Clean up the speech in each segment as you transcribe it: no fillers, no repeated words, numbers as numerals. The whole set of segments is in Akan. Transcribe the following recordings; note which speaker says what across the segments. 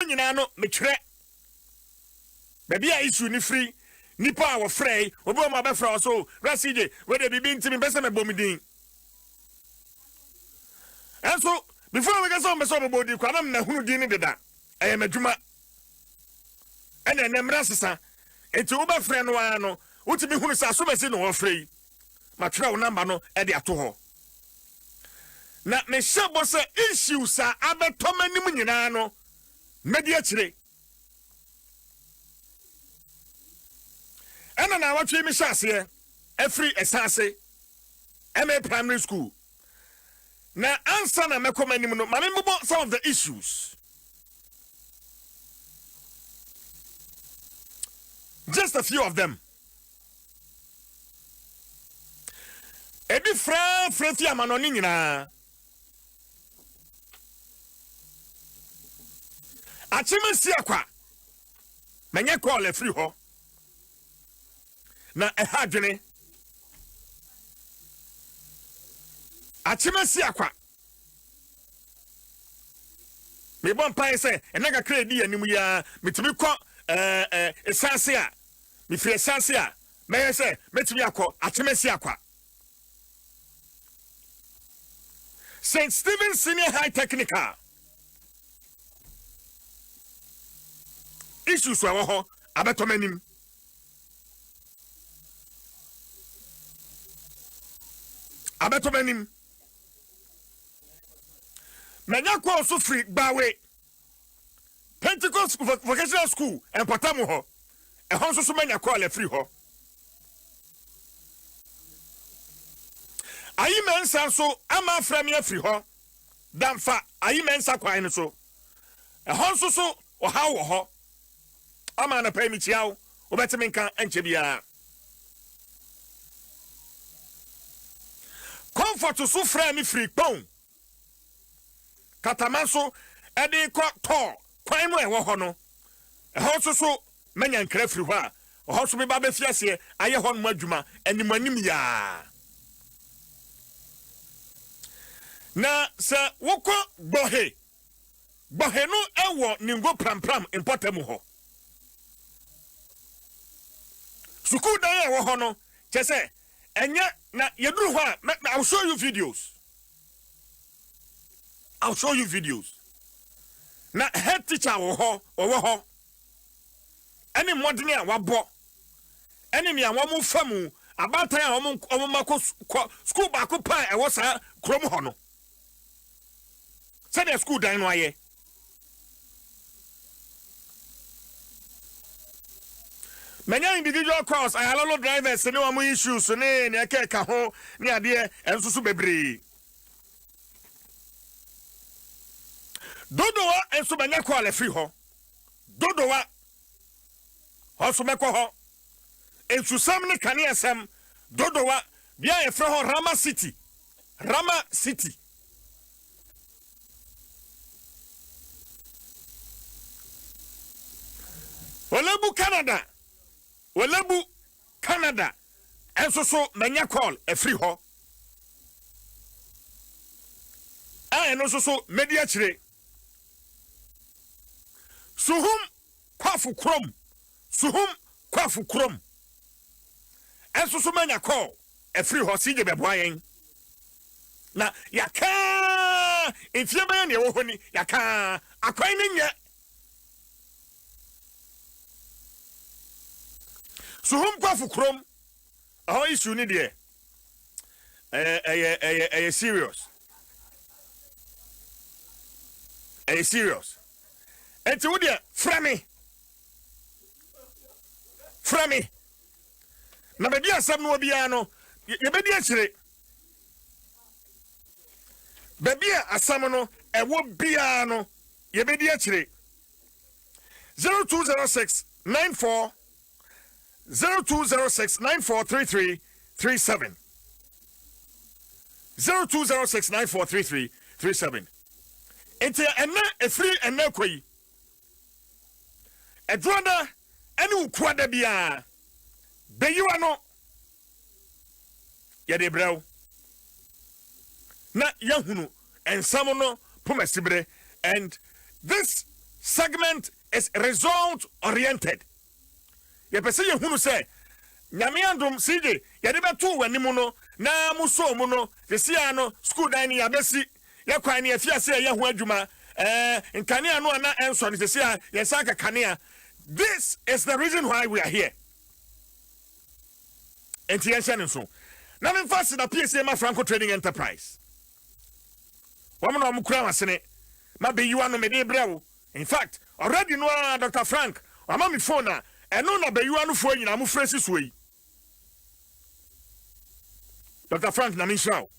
Speaker 1: nyina me twerɛ baby a issue ni free nipa wo frey obi o ma be frɛ so rasije we dey bibi ntimi pese me bomidin enso before we get some be so bodi kwa na hunu din ni deda eye madwuma ene nemra sesa enti wo be frɛ no ano utimi hunu sa so besi no wo frey ma twerɛ wo number no e de ato ho na me shebo se issues a abeto manim nyina no media chire ena na watwe mi hyase every esase MA primary school na answer na mekomanim no mame mbo some of the issues, just a few of them. Ebi fra fi amanoni nyina achimesi akwa menye call free ho na eha dwene achimesi akwa me bon pai se enaka kredi anim ya metimi kɔ esanse a me fie esanse a me se metimi akɔ achimesi akwa St. Stephen Senior High Technical issues wa ho abetomanim manya kwa so free bawe Pentecost Vocational School and Potamu ho e ho so manya kwa le free ho ayi mensa so ama frame free ho damfa ayi mensa kwa ni so e ho so o ha wo ho ama na pay mi chiao obetimi nka enche bia comfort so frame free pon katamanso edi ko to kwan no e wo ho no e ho so menya nkra free ho a ho so be ba fiase aye ho no adwuma animanim ya na se woko bohe no ewo ningo pram importamu ho suku dan ewo ho no chese enye na yeduru ho a I'll show you videos na head teacher wo ho any modern a wabo any me awon famu abatan a omon mako school ba ko pa e wo sa krom ho no say the school dan no aye many individual cars I allow drivers no am issues ne ka ho ne ade ensusu bebre dodowa enso banya call free ho dodowa hoso meko ho ensu sam ne kane asem dodowa bia e frɛ ho Rama City Walabu Canada enso so manya call e free ho eno so media chire suhum kwafu krom enso so manya call e free ho sije beboayen na yaka efie ban ne wo honi yaka akwan ne nya suhum kwafu krom aho issue ni de serious enti wo de frame na be dia asem no bia no ye be dia chire be bia asem no e wo bia no ye be dia chire 020694 0206943337 0206943337 enti ena efri ena koyi edroda eni ukwada bia Beyi W'ano ya de brew na yahunu ensam no pomasibre and this segment is result oriented. Ye pese ye hunu se nyame andom CJ ye de beto wanimu no na muso mu no sia no school dan ni abesi ye kwan ni afia se ye ho adwuma nkane anu ana enso ni sia ye saka kanea. This is the reason why we are here. Entiention so na me fast na PSA ma Franco Trading Enterprise woman omukura wasene ma Beyi W'ano me de brewo. In fact already no Dr. Frank ama me phone na eno na Beyi W'ano fo nyina mu fresi so yi. Dr. Frank na me show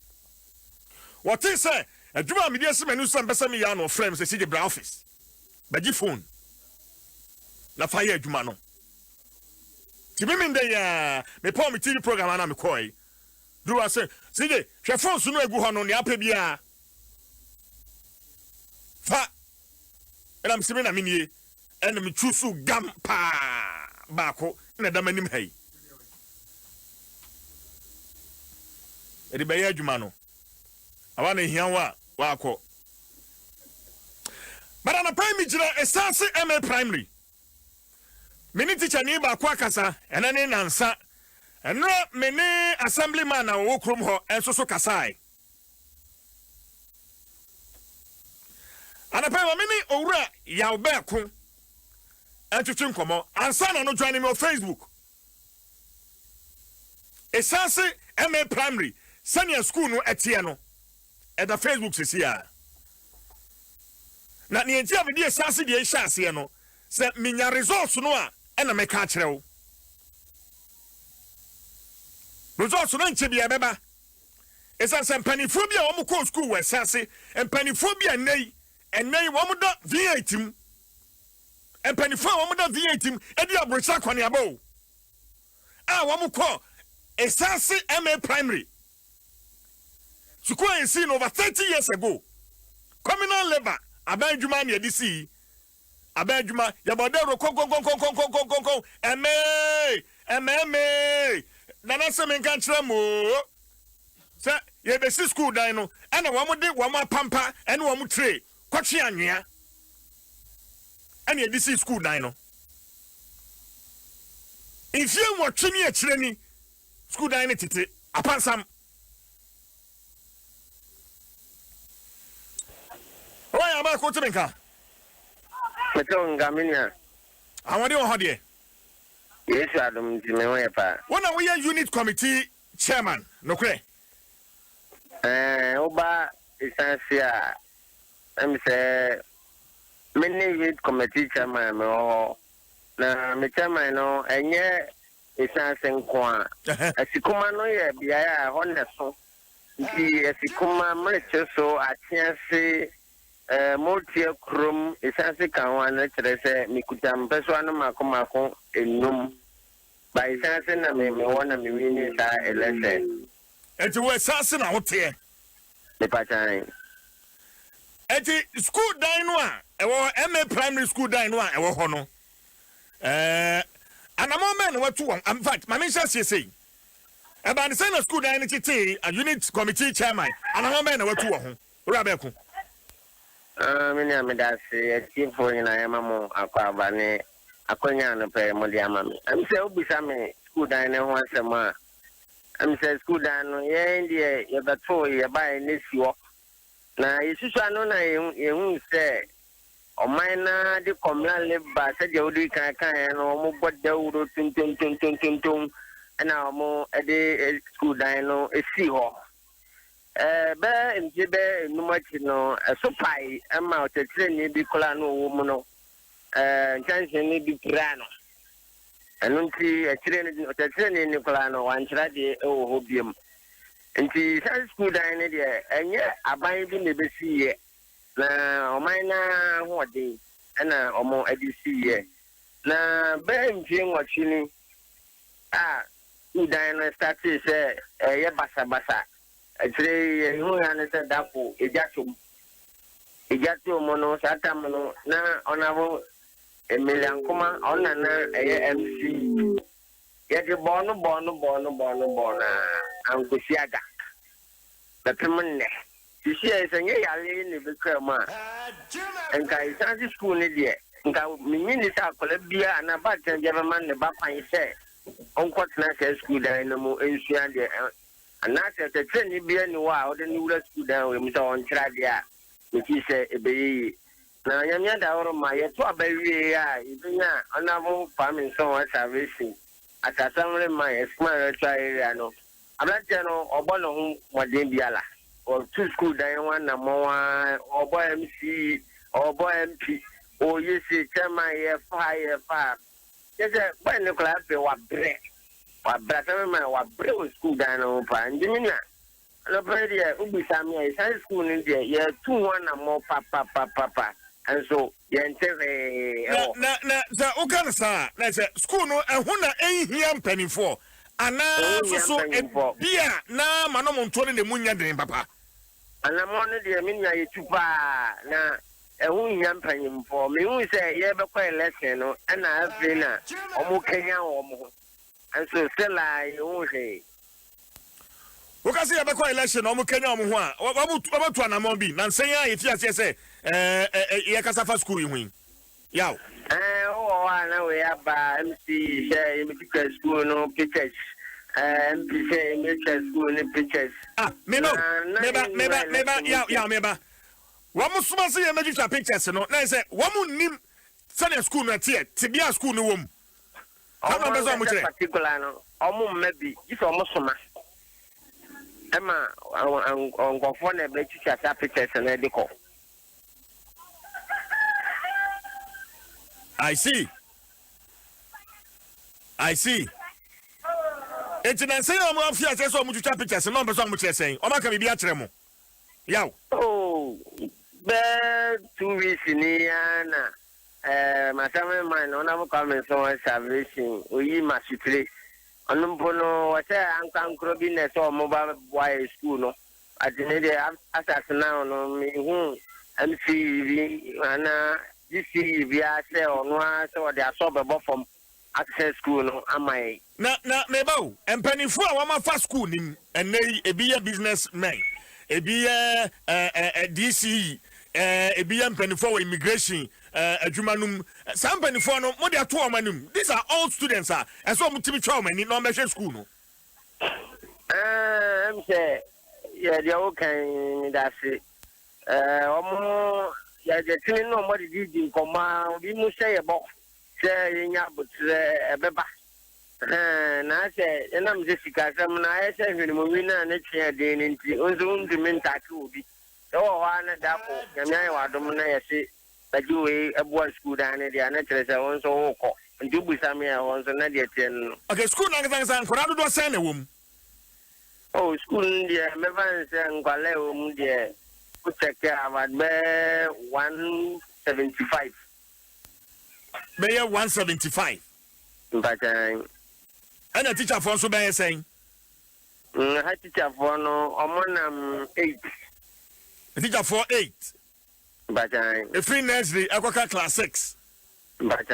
Speaker 1: what is say adwuma me de se manu so mbesa me ya no frame se CJ bra office baji phone na fire adwuma no Tibimi nde ya me pa me TV program na me koi. Do I say CJ hwe phone so no egu ho no ne apa bia. Fa ela msimi na minie ena me chusu gam pa baako na da manim hai. Edi be ya adwuma no. Awa na hia wa akọ. But na prime jira essence MA primary. Mini teacher ni ba kwa kasa ena ne nansa eno mene assemblyman na wo krom ho enso so kasai ana pa mini owura ya obekun entutu nkomo ansa na no join me on Facebook essence MA primary senior school no etie no e da Facebook sisia na ni entia me die essence die hya no se minya results no a ena me ka kirewo results no nche bia beba esa se mpanifobia wo ko school we sase mpanifobia nei wo da V8 m mpanifo wo da V8 m edi abrocha kwani abo wo ko esase MA primary school is seen over 30 years ago communal labor abadwuma na edisi abadwuma ya bodero kon nana se men kan kire mo se ye be school dan no ana wo de wo pampa ene wo tray kwatwe anwea ana ye disi school dan no ifie wo twini a kire ni school dan ne tete apansam oya ba ko timenka
Speaker 2: Metonga minya.
Speaker 1: Awade wo hode.
Speaker 2: Yes, Adom Nsim Beyi W'ano.
Speaker 1: Wona we unit committee chairman, no kre.
Speaker 2: Oba essential. I'm say many unit committee chairman me na me chairman no enye essential nko a. Asikuma no ye bia ya ho ne so. Nti asikuma mreche so atiase multi chrome essence kan wana kire se mikutam peso anu mako enum by essence na me wona me wini sa election
Speaker 1: enti we essence na hote
Speaker 2: me pachan
Speaker 1: enti school dan no a ewo MA primary school dan no a ewo ho no anamo men watu won in fact ma mention say about the same school dan titi a unit committee chairman anamo men watu wo ho ora be ku
Speaker 2: mini amedase Chief na yamamu akwabane akonya no pe modi amame am se obisa me school dan ne ho asema am se school dan no ye ndie ye beto ye bai ne siwo na yesusu anu na ye hu se oman na de communal labor se de odi kan no mo bodda wuro tuntum na mo de school dan no esi ho be njibe numachi no sopai ama otetre ni bi kola no wo mu no chance ni bi prano anunti atire ni otetre ni kola no wanchira de e wo hobiem nti sai school dan ne de enye aban bi ne besiye na oman na hode na omo adisiye na be nje nwachi ni dan no start say ye basa Actually, who understand that for a jatum mono satamano na honorable Emilian Kuma on an MC. Yet a bono, Angusiaga. The Pimane, you see as a yale in the Bickerma. And I started school in the Minister Columbia and about the government, the Bapa said, on what national school dynamo in Shandia. And that's at the training being wild and you school down with Mr. on Tradia, which is a baby. Now, I am yet out of my 12 baby. Even now, another farming so much salvation. As a summary, my small child, I'm not general or one of whom was Indiala or 2 school day one and more or boy MC or boy MP or you see, chairman, fire. Yes, when the class was break. What better man, what brave school down over and Jimina. Nobody will be some years high school in there, 2-1 and more papa. And so, the
Speaker 1: okay, sir. That's a school no, and when I ain't penny for. And now, so, dear, now, Manon told the Munya dream, papa.
Speaker 2: And I'm on the Minia to buy now. A woman penny for me, we say, yeah, but quite lesson, and I have been a Kenya or more. And so, still, I won't say.
Speaker 1: What I say about election, almost Kenya, what about to an amobi? Nansaya, if yes, say, Yakasafa school, you win. Yow.
Speaker 2: Oh, I know we have MC, say, medical school, no pictures. MP, say, medical school, no pictures.
Speaker 1: Ah, maybe, yeah. One must see a medical pictures, no, I say, one would name Sunday school, not yet, to be a school, no woman. How much
Speaker 2: particular, no, maybe, if almost so much. Emma, on go for the pictures, pictures, and medical.
Speaker 1: I see. It's an answer. I'm off here. I saw much pictures and numbers on which they're saying. Or can be a tremor. Yow.
Speaker 2: Oh, bad 2 weeks in Iana. My family, my non comments on salvation. We must play. On Numpono, what I am crobin or mobile boy school. No, I didn't assassin now on me. MC, Anna. You see, we are there on one, so they are sober from access school. No, am I?
Speaker 1: Na, Mebo, and Penny for one fast school, and they be a businessman, a be a DC, a be a penny for immigration, a Jumanum, some penny for no more than 2 manum. These are all students, and so much trauma in no measure school.
Speaker 2: I'm saying, yeah, they're okay, that's it. Yeah, the thing nobody did in command. We must say about saying about a beba. And I said, and I'm Jessica, some I said, when we win an extra day in the own to Mentaku. So, one at that point, and I don't say that you a boy school down in the annex, I want so and do with some year once another 10. Okay, school like that, for I send a woman. Oh, school, dear, Mevans and Galeo, dear. Check out 175. Beya 175. But and a teacher for so by saying, I teacher for no 8. A teacher for 8. But a free nursery, Aquaca class 6. But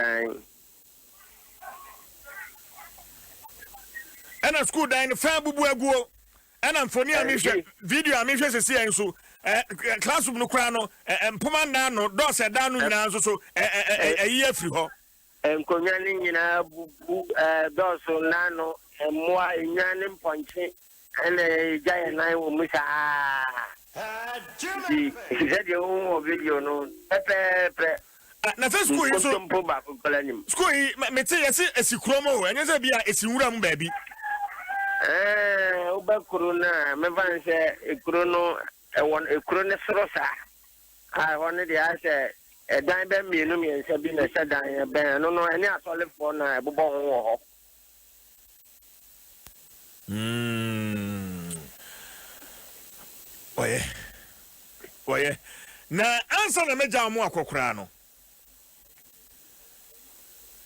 Speaker 2: and a school down the Fabu Buego. And I'm for near video, I'm interested to see and so. Classroom no crano and Pomanda no dos a down so a year free ho. And Conyaning in a doso nano and more in Yanim Ponche and a giant I will miss. He said your own video no. Na school is so back school, me say as you chromo and as a Uram baby. Corona, me van say a chrono. I want a chronos rosa. I wanted the answer a dime me and Sabina said I no, any solid for a bubble. Oh, yeah. Now, answer the major more cocrano.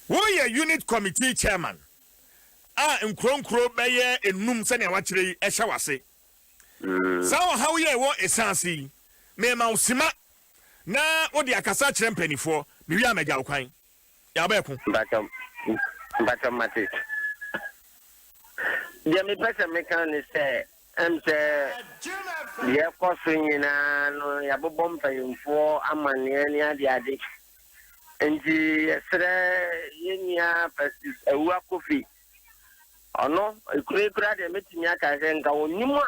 Speaker 2: Who a unit committee chairman? In Crow Bayer in Noom Senior Watchery, a shawase. So how ye want a sansi? Me mausima. Na what the Akasa Champany for? Miriam Majalquine. Yabeku. But Matic. Jamie Better mechanic say, I'm the deɛ kɔ so nyinaa no yɛabobɔ mpanyimfoɔ amanneɛ ne adeade nti yɛsrɛ yɛnnua Festus Awua Kofi ɔno ekura deɛ mɛtumi aka sɛ nka ɔnim a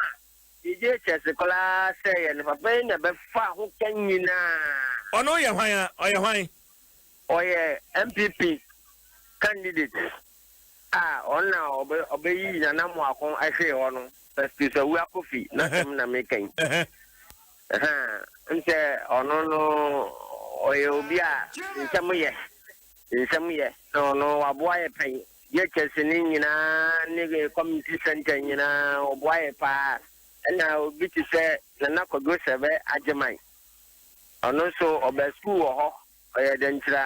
Speaker 2: yɛgye kyɛse koraa sɛ yɛ ne papa yi na bɛfa ho ka nyinaa
Speaker 1: ɔno yɛ hwan
Speaker 2: ɔyɛ MPP candidate ɔna ɔbɛyi Nana Moako ahwɛ hɔ no Festus Awua Kofi na sɛm na mekan nsɛ ɔno no ɔyɛ obi a nsɛm yɛ na ɔno waboa yɛ pɛn yɛkyɛse ne nyinaa ne community center nyinaa ɔboa yɛ paa ɛna obi te sɛ Nana Kogo Sɛbɛ Agyeman ɔno nso ɔbɛ school wɔ hɔ ɔyɛ dɛnkyira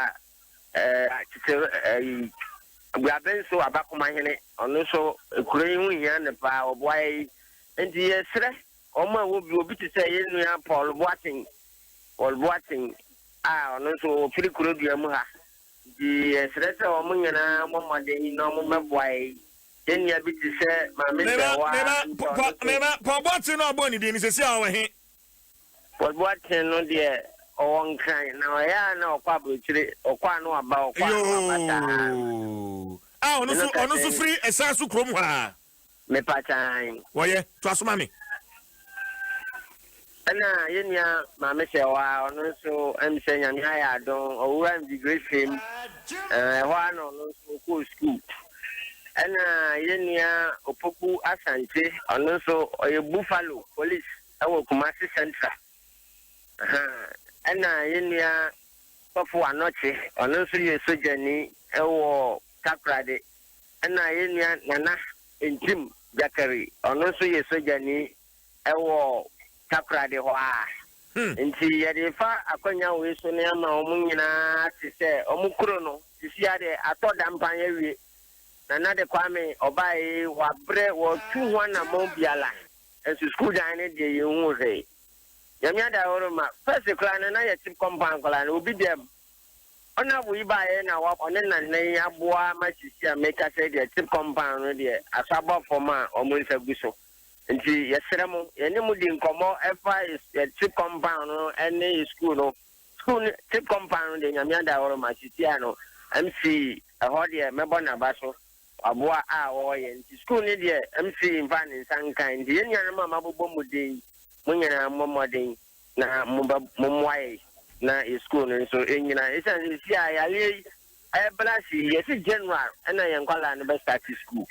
Speaker 2: abuabɛ nso abakomahene ɔno nso ekuro yi ho hia ne paa ɔboa yɛ nti yɛsrɛ ɔmo a obi te sɛ yɛnua Paul Boateng ɔno nso ofiri kuro dua mu ha nti yɛsrɛ sɛ ɔmo nyinaa mɔmɔden na ɔmo mɛboa yɛ yɛnua bi te sɛ maame
Speaker 1: neba Paul Boateng no ɔbɔ ne din sɛ si a ɔwɔ he
Speaker 2: Paul Boateng no deɛ ɔwɔ nkran na ɔyɛ a na ɔkɔ aburokyire ɔkɔ a no aba
Speaker 1: ɔno nso firi ɛsan so kurom hɔ a
Speaker 2: mepatan
Speaker 1: wɔyɛ to asoma me
Speaker 2: ɛna yɛnua maame hyɛ hɔ a ɔno nso ɛmhyɛ nyame ayɛ adom ɔwura immigration ɛhɔ a na ɔno nso ɔkɔɔ school ɛna yɛnua Opoku Asante ɔno nso ɔyɛ Buffalo police ɛwɔ Kumasi Central ɛna yɛnua Kɔfo Anɔkye ɔno nso yɛ sogyani ɛwɔ Takrade ɛna yɛnua Nana Ntim Jakari ɔno nso yɛ sogyani ɛwɔ Takrade hɔ a nti yɛde fa akɔnya wei so ne ama ɔmo nyinaa te sɛ ɔmo kuro no sisi ade atɔ dampan awie Nana de Kwame ɔbae wabrɛ wɔtu ho anamɔ biala nso school dan ne deɛ yɛhu hwee yɛmia da hɔ ma first kora no na yɛte compound kora no obi dɛm ɔna wo yi baeɛ na ɔne nanan aboa ma sisi a meka sɛ deɛ te compound no deɛ asabɔ fam a ɔmo nsa gu so nti yɛsrɛ mo yɛne mo di nkɔmmɔ ɛfa yɛte compound no ɛne school no te compound no deɛ nyamia da hɔ ma sisi a no MC ɛhɔ deɛ mɛbɔ naba so aboa a wɔyɛ nti school ne deɛ MC mfa ne nsa nkan nti yɛnua no ma mabobɔ mu den mo nyinaa mmɔmmɔden na mommoae na school no nso ɛnyina ɛsiane si a yɛale ɛbra si yɛsi general ɛna yɛn nkwala no bɛstart school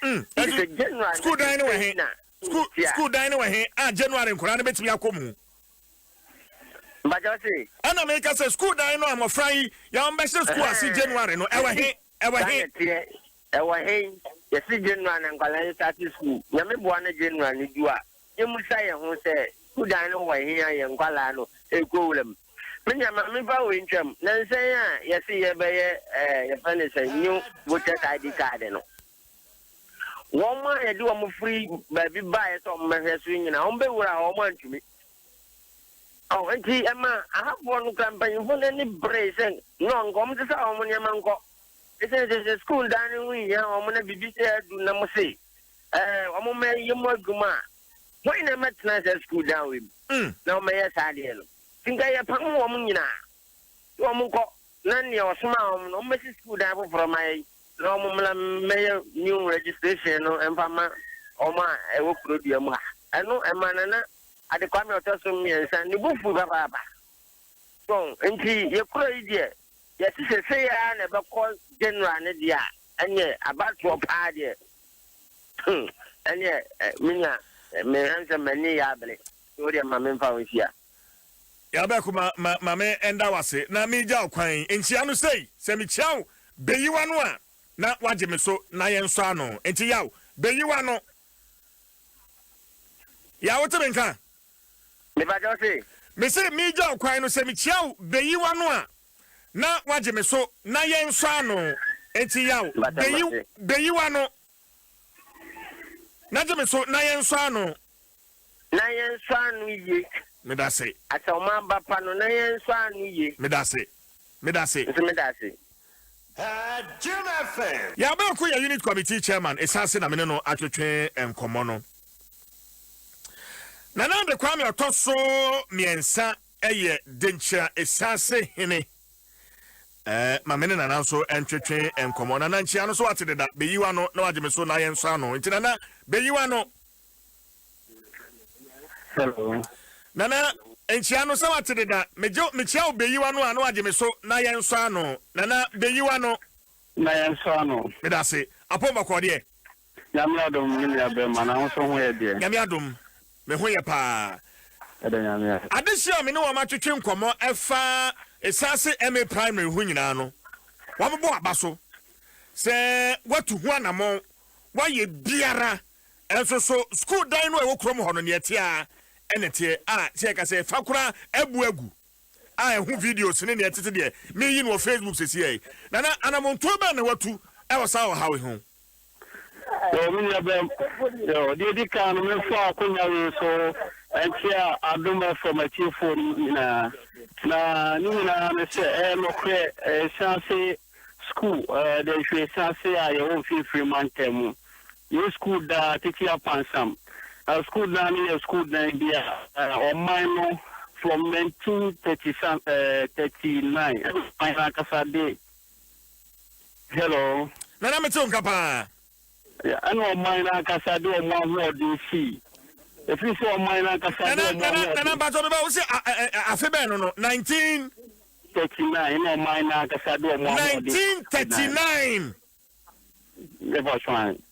Speaker 2: general
Speaker 1: school dan ne wɔ he school dan ne wɔ he a January nkora no bɛtumi akɔ mu
Speaker 2: mbaja se
Speaker 1: ana me ka sɛ school dan no amɔfra yi yɛn bɛhyɛ school ase January no ɛwɔ he
Speaker 2: ɛwɔ he yɛsi general na nkwala no start school nyame boa no general no du a yɛmusa yɛn ho sɛ school dan no wɔ he a yɛn nkwala no ɛkɔwuram menyama mefa wɔ ntwam na nsɛn a yɛsi yɛbɛyɛ yɛfɛ ne sɛ new voters ID card no wɔn a yɛde wɔn firi baabi baeɛ sɛ wɔn bɛhwɛ so nyinaa wɔn bɛwura wɔn antumi nti ɛma ahafoɔ no kora mpanyinfoɔ no ani bere sɛ nɔnka wɔn te sɛ wɔn nneɛma nkɔ ɛsɛ sɛ school dan no ho yia wɔn na bibi sɛ adu na mo se wɔn mɛ yɛ mu adwuma a wɔn na mɛtena sɛ school dan wɔ mu na wɔn mɛyɛ saa adeɛ no tinka yɛ pam wɔn nyinaa wɔn nkɔ na nea ɔsoma wɔn no wɔn bɛsi school dan foforɔ ma yɛ na wɔn mla mɛyɛ new registration no mfama wɔn a ɛwɔ kuro dua mu ha ɛno ɛma nana adekwame ɔtɔ so mmiɛnsa ne bufu papaapa so nti yɛkuro yi deɛ yɛte sese ya na ɛbɛkɔ general ne deɛ a ɛnyɛ abatoɔ paa deɛ ɛnyɛ minya mmeransa mani yɛ abere so deɛ ma memfa ho hyia
Speaker 1: yɛbɛko ma me ɛnda wase na megya kwan nkyia no sei sɛ mekyia wo Beyi W'ano a na wagye me so na yɛnsɔ ano nti yaw Beyi W'ano ya wote me nka
Speaker 2: me ba jo se
Speaker 1: me se megya kwan no sɛ mekyia wo Beyi W'ano a na wagye me so na yɛnsɔ ano nti yaw Beyi W'ano na gye me so na yɛnsɔ ano
Speaker 2: yie
Speaker 1: me da se
Speaker 2: asoma ba pa no na yɛnsɔ ano yie
Speaker 1: me da se
Speaker 3: Jim FM.
Speaker 1: Ya ba ko ya unit committee chairman esase na me no atwetwe enkomo no. Nana de kwame otoso miensa eye dencha esase hene mamene nana so entwetwe enkomo nana nchia no so atede da Beyi W'ano na wageme so na yenso ano nti nana Beyi W'ano.
Speaker 4: Hello.
Speaker 1: Nana nchia no so atede da mechia o Beyi W'ano ano wageme so na yenso ano nana Beyi W'ano
Speaker 4: Na yenso ano
Speaker 1: me da se apomba ko de
Speaker 4: nyame adom ni abe mana ho so ho ye de
Speaker 1: nyame adom me ho ye pa
Speaker 4: nyame
Speaker 1: adehia me ne wa matwetwe nkomo efa esase MA primary hu nyina no wabbo abaso se watu hu anamo waye biara enso so school dan no e wokrom ho no ne etia enete se ka se fakura agu hu videos ne etete de me yi no Facebook sesi nana anamonto ba na watu e wasa wo hawe ho
Speaker 4: mi ni abe di kan me fo akonya so entia adom from a chief for na ni na me se no kre chance school de shwe chance a ye won free man temu you school da teacher pansam school na ni school na bia on mine from 1939 I kasa de hello
Speaker 1: nana meto nkapa
Speaker 4: I know mine kasa de o mo ho de si if you saw mine kasa de
Speaker 1: nana ba to be o se afebe no
Speaker 4: 1939 no mine kasa de o mo
Speaker 1: 1939
Speaker 4: never trying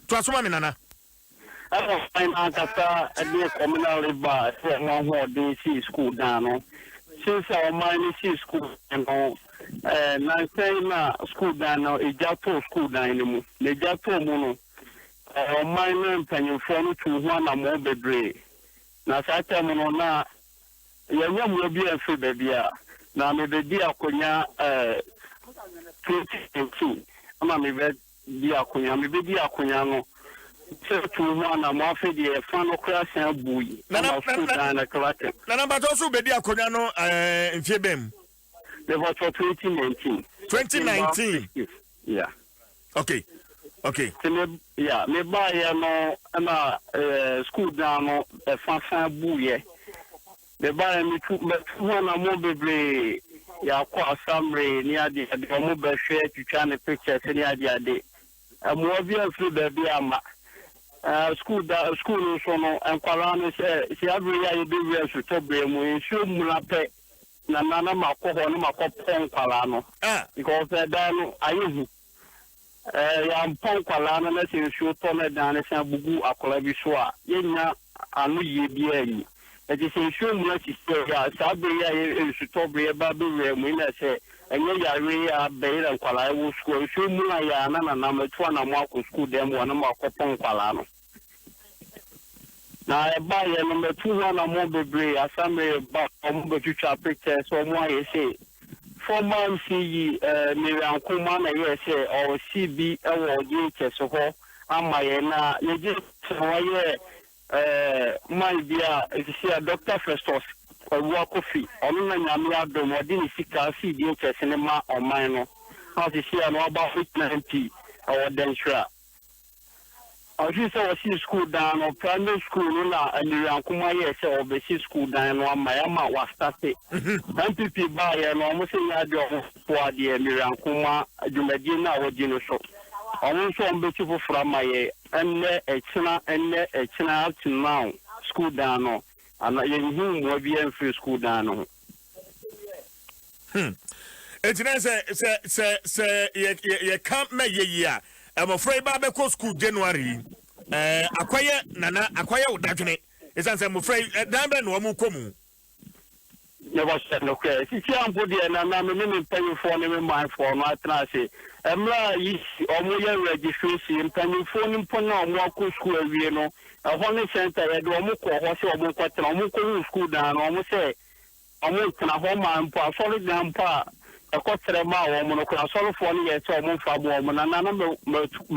Speaker 1: to asoma me nana
Speaker 4: I don't find kasa de communal river for mo ho de si school down since our mine si school no na say na school down no ejato school down mu na ejato mu no mine mpanyimfo no tu ho na mo bebre na sa tem no na yanya mo bi afi bebia na me bedi akonya 2022 ama me bedi akonya no se tu ho na mo afi de fa no kra san bui na school down na kwate
Speaker 1: nana ba to so bedi akonya no mfie bem
Speaker 4: the vote for 2019 yeah
Speaker 1: okay
Speaker 4: me buy no na school down no fa buye me buy me tu na mo bebre ya kwa samre ni ade mo be hwe twitwa ne pictures ni ade mo bi afri be bi ama school so no enkwara no se abri ya ye be wi so to be mo nsu mulape na makoho no makopon kwala no because dan ayehu ya mpon kwala no na se nsu to na dan se bugu akola bi so a yenya anu ye bi ayi e se nsu mu na sisi ya sabe ya nsu to be ba be mu na se enye ya we ya be ran kwala wo school nsu mu na ya na metu na mo akọ school dem wo na makopon kwala no na ba ye no metu na mo bebre asame ba mo betwa picture so mo aye say former CE Mirankuma na ye say or CB e wo je cheso ho amaye na ye je so ye my dear is Dr. Festus wa kofi onu na nyame adom odi ni sika CB chese ne ma oman no how to see no about 90 or densra I just saw school down or primary school na Mirankuma ye say or be school down no ma was started MPP ba ye no mo say ya do for the Mirankuma adumadi na wodi no so on so on be chifu from my enne echina up to now school down no and ye hu mo bi en free school down no
Speaker 1: etina se ye camp me ye I'm afraid Babeko school January. Acquire Nana, acquire Dajane. It's answer, I'm afraid, Damben Wamukomu.
Speaker 4: Never said no care. If you am body and I'm paying for him in my phone, I say, Emla is almost registration, paying for him for no more school, you know. A honey center at Omuko, Omuko school down, almost say, almost a home and for solid down par. Akotre ma wo mo no kwa solo fo ne ye che mo fa bo mo na na me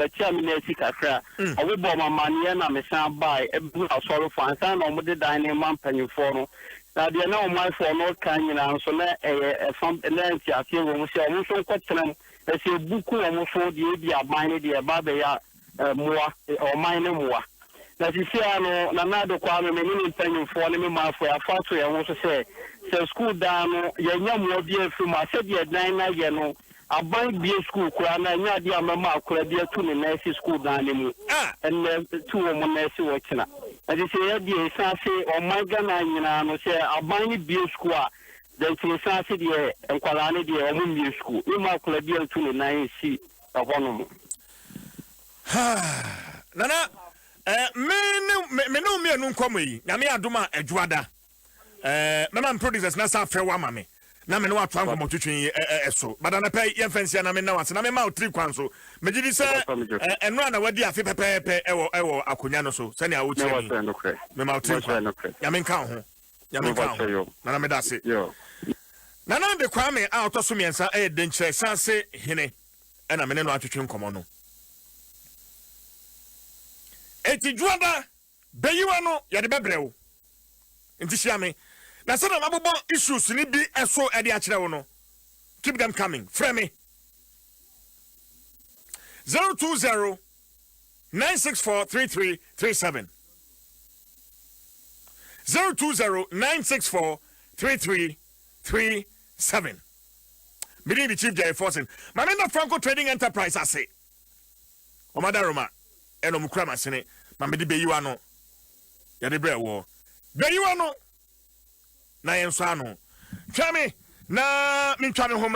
Speaker 4: tia mi na sika kra owo bo ma mane na me san bai e bu solo fo ansan no mo de dan ne man panyfo no na de na o mai fo no kan nyina so na e fam na nti afi wo mo se o mo so kwetram e se buku o mo so de bi aban ne de ba be ya moa o man ne moa na sisi ano na nado kwa me ni mpanyimfo ne me mafo ya fato ya wo so se school dan no ya nya mo bi afi ma se de dan na ye no aban bi school kura na nya de amama akura bi atu ne na si school dan ne mu en tu wo mo na si wo kina na sisi ya bi sa se o manga na nyina no se aban bi school a den ti sa se de enkwala ne de o mo bi school ni ma akura bi atu ne na si ahono mu
Speaker 1: nana me no me anu nkomo yi na me adoma adwada mama producers na sa fe wa mame na me no atwa nkomo twetwen eso badana pay ye fancy na me na wase na me ma otri kwan so me gidi se enro na wadi afi pepepe ewo akonya no so se ne awo chiri me ma otri kwan ya me nka ho na me da se na na de kwa me a otoso miensa den kire sanse hene na me no atwetwen nkomo no eti Dwaso Beyi W'ano ya de bebrewo nti shiame na se na mabobo issues ni bi eso e de a kire wo no keep them coming frame me 020 964 3337 020 964 3337 Meeting the Chief Jerry Forson Mamenda Franco Trading Enterprise ase Omadaroma eno mukura masene mamedi Beyi W'ano ya de brewo Beyi W'ano na yenso ano twame na mi twame ho